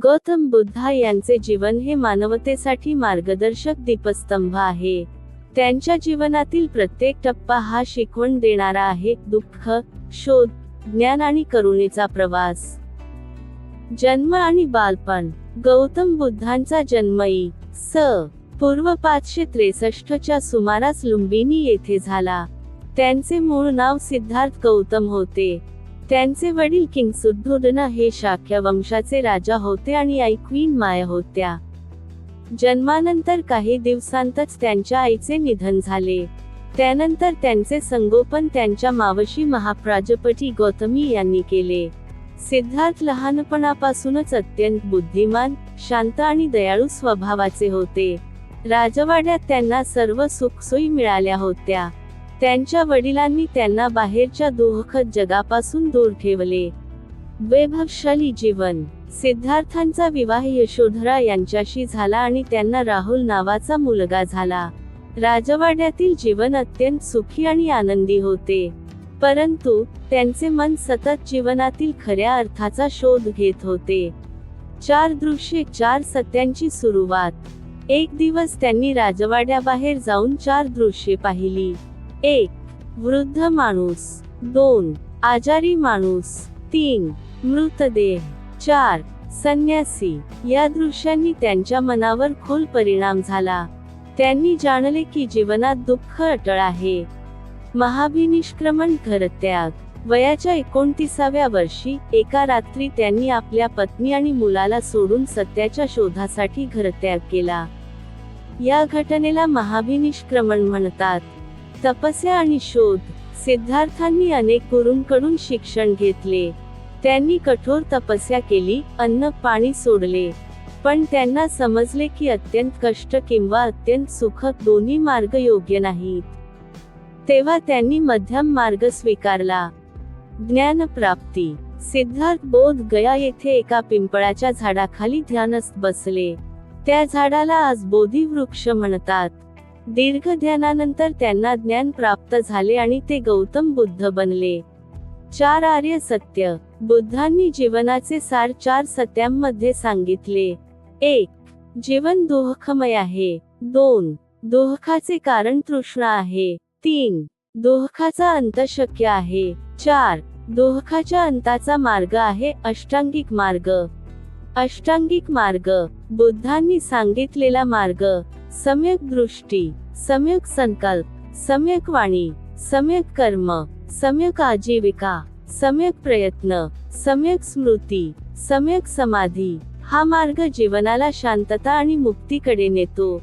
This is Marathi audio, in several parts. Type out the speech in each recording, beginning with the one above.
गौतम बुद्ध यांचे जीवन हे मानवतेसाठी मार्गदर्शक दीपस्तंभ आहे. त्यांच्या जीवनातील प्रत्येक टप्पा हा शिकवण देणारा आहे. दुःख, शोध, ज्ञान आणि करुणेचा प्रवास. जन्म आणि बालपण. गौतम बुद्धांचा जन्म इ.स. पूर्व 563 च्या सुमारास लुंबिनी येथे झाला. त्यांचे मूळ नाव सिद्धार्थ गौतम होते. त्यांचे वडील किंग सुद्धोधन हे शाक्य वंशाचे राजा होते आणि आई क्वीन माया होत्या. जन्मानंतर काही दिवसांतच त्यांच्या आईचे निधन झाले. त्यानंतर त्यांचे संगोपन त्यांच्या मावशी महाप्राजपती गौतमी यांनी केले. सिद्धार्थ लहानपणापासूनच अत्यंत बुद्धिमान, शांत आणि दयाळू स्वभावाचे होते. राजवाड्यात त्यांना सर्व सुखसोयी मिळाल्या होत्या. त्यांच्या वडिलांनी त्यांना बाहेरच्या दुःखद जगापासून दूर ठेवले. वैभवशाली जीवन. सिद्धार्थांचा विवाह यशोधरा यांच्याशी झाला आणि त्यांना राहुल नावाचा मुलगा झाला. राजवाड्यातील जीवन अत्यंत सुखी आणि आनंदी होते. परंतु त्यांचे मन सतत जीवनातील खऱ्या अर्थाचा शोध घेत होते. 4 दृश्ये 4 सत्यांची सुरुवात. एक दिवस त्यांनी राजवाड्याबाहेर जाऊन 4 दृश्ये पाहिली. 1. वृद्ध माणूस. 2. आजारी माणूस. 3. मृतदेह. 4. संन्यासी. या दृश्यांनी त्यांच्या मनावर खोल परिणाम झाला. त्यांनी जाणले की जीवनात दुःख अटळ आहे. महाभिनिष्क्रमण घरत्याग. वयाच्या 29व्या वर्षी एका रात्री त्यांनी आपल्या पत्नी आणि मुलाला सोडून सत्याच्या शोधासाठी घरत्याग केला. या घटनेला महाभिनिष्क्रमण म्हणतात. तपस्या आणि शोध. सिद्धार्थांनी अनेक गुरूंकडून शिक्षण घेतले. त्यांनी कठोर तपस्या केली, अन्न पाणी सोडले. पण त्यांना समजले की अत्यंत कष्ट किंवा अत्यंत सुख दोन्ही मार्ग योग्य नाहीत. तेव्हा त्यांनी मध्यम मार्ग स्वीकारला. ज्ञानप्राप्ती. सिद्धार्थ बोध गया येथे एका पिंपळाच्या झाडाखाली ध्यानस्थ बसले. त्या झाडाला आज बोधी वृक्ष म्हणतात. दीर्घ ध्यानानंतर त्यांना ज्ञान प्राप्त झाले आणि ते गौतम बुद्ध बनले. 4 आर्य सत्य. बुद्धांनी जीवनाचे सार 4 सत्यांमध्ये सांगितले. 1. जीवन दुःखमय आहे. 2. दुःखाचे कारण तृष्णा आहे. 3. दुःखाचा अंत शक्य आहे. 4. दुःखाच्या अंताचा मार्ग आहे अष्टांगिक मार्ग. अष्टांगिक मार्ग. बुद्धांनी सांगितलेला मार्ग. सम्यक दृष्टी, सम्यक संकल्प, सम्यक वाणी, सम्यक कर्म, सम्यक आजीविका, सम्यक प्रयत्न, सम्यक स्मृती, सम्यक समाधी. हा मार्ग जीवनाला शांतता आणि मुक्तीकडे नेतो.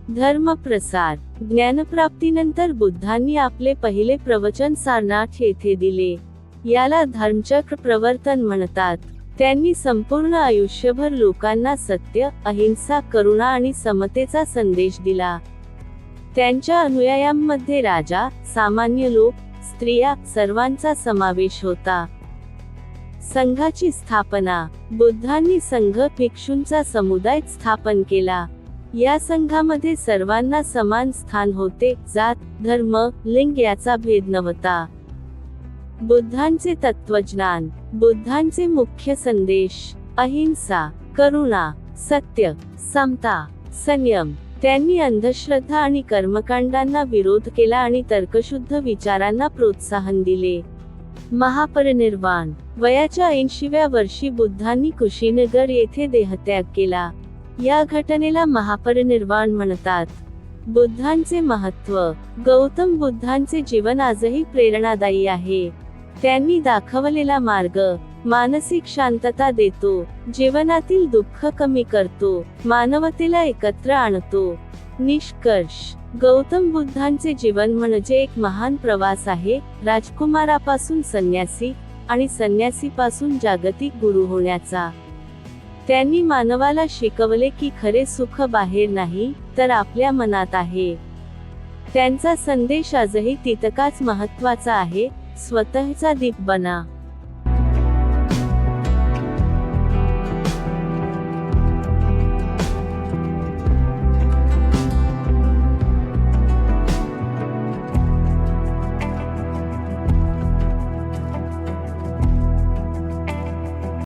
धर्म प्रसार. ज्ञानप्राप्तीनंतर बुद्धांनी आपले पहिले प्रवचन सारनाथ येथे दिले. याला धर्मचक्र प्रवर्तन म्हणतात. त्यांनी संपूर्ण आयुष्यभर लोकांना सत्य, अहिंसा, करुणा आणि समतेचा संदेश दिला. त्यांच्या अनुयायांमध्ये राजा, सामान्य लोक, स्त्रिया सर्वांचा समावेश होता. संघाची स्थापना. बुद्धांनी संघ भिक्षूंचा समुदाय स्थापन केला. या संघामध्ये सर्वांना समान स्थान होते. जात, धर्म, लिंग याचा भेद नव्हता. बुद्धांचे तत्वज्ञान. बुद्धांचे मुख्य संदेश. अहिंसा, करुणा, सत्य, समता, संयम. त्यांनी अंधश्रद्धा आणि कर्मकांडांना विरोध केला आणि तर्कशुद्ध विचारांना प्रोत्साहन दिले. महापरिनिर्वाण. वयाच्या 80व्या वर्षी बुद्धांनी कुशीनगर येथे देहत्याग केला. या घटनेला महापरिनिर्वाण म्हणतात. बुद्धांचे महत्त्व. गौतम बुद्धांचे जीवन आजही प्रेरणादायी आहे. त्यांनी दाखवलेला मार्ग मानसिक शांतता देतो, जीवनातील दुःख कमी करतो, मानवतेला एकत्र आणतो. निष्कर्ष. गौतम बुद्धांचे जीवन म्हणजे एक महान प्रवास आहे. राजकुमारापासून संन्यासी आणि संन्यासीपासून जागतिक गुरु होण्याचा. त्यांनी मानवाला शिकवले की खरे सुख बाहेर नाही, तर आपल्या मनात आहे. त्यांचा संदेश आजही तितकाच महत्त्वाचा आहे. स्वतःचा दीप बना.